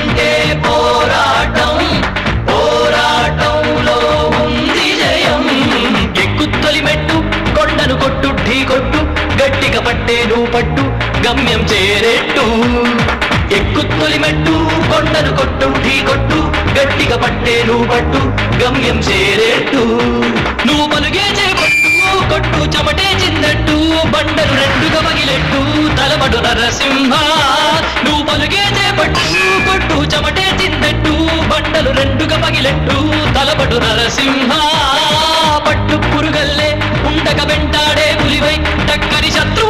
అంటే పోరాటం, పోరాటంలో ఉంది జయం. ఎక్కుత్తొలి మెట్టు కొండను కొట్టు ఢీ కొట్టు, గట్టిగా పట్టేను పట్టు గమ్యం చేరేట్టు. ఎక్కుత్తొలి మెట్టు కొండను కొట్టు ఢీ కొట్టు, గట్టిగా పట్టేను పట్టు గమ్యం చేరేట్టు. నువ్వు పలుగే చేపట్టు కొట్టు చెమటే చిందట్టు, బండలు రెండుగా పగిలెట్టు తలబడు నరసింహ. నువ్వు పలుగే చేపట్టు కొట్టు చెమటే చిందట్టు, బండలు రెండుగా పగిలెట్టు తలబడు నరసింహ. పట్టు పురుగల్లే ఉండక వెంటాడే పులివై టక్కరి శత్రు